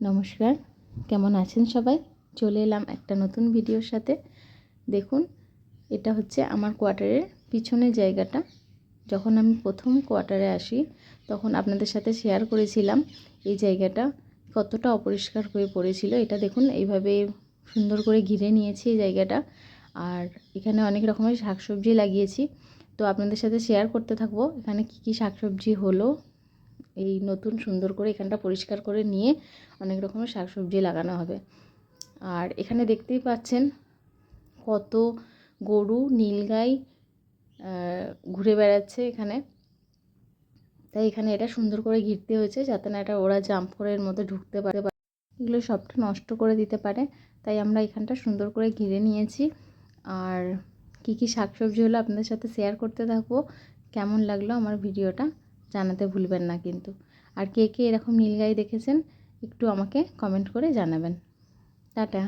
নমস্কার, কেমন আছেন সবাই? চলে এলাম একটা নতুন ভিডিওর সাথে। দেখুন, এটা হচ্ছে আমার কোয়ার্টারের পিছনের জায়গাটা। যখন আমি প্রথম কোয়ার্টারে আসি তখন আপনাদের সাথে শেয়ার করেছিলাম এই জায়গাটা কতটা অপরিষ্কার হয়ে পড়েছিল। এটা দেখুন, এইভাবে সুন্দর করে ঘিরে নিয়েছি এই জায়গাটা। আর এখানে অনেক রকমের শাকসবজি লাগিয়েছি, তো আপনাদের সাথে শেয়ার করতে থাকবো এখানে কি কি শাকসবজি হলো। এই নতুন সুন্দর করে এখানটা পরিষ্কার করে নিয়ে অনেক রকমের শাকসবজি লাগানো হবে। আর এখানে দেখতেই পাচ্ছেন কত গরু নীলগাই ঘুরে বেড়াচ্ছে এখানে। তাই এখানে এটা সুন্দর করে ঘিরতে হয়েছে যাতে না এটা ওরা জাম্প করে এর মধ্যে ঢুকতে পারে, এগুলো সবটা নষ্ট করে দিতে পারে। তাই আমরা এখানটা সুন্দর করে ঘিরে নিয়েছি। আর কি কি শাকসবজি হলো আপনাদের সাথে শেয়ার করতে থাকবো। কেমন লাগলো আমার ভিডিওটা জানাতে ভুলবেন না কিন্তু। আর কে কে এরকম নীলগাই দেখেছেন একটু আমাকে কমেন্ট করে জানাবেন। টাটা।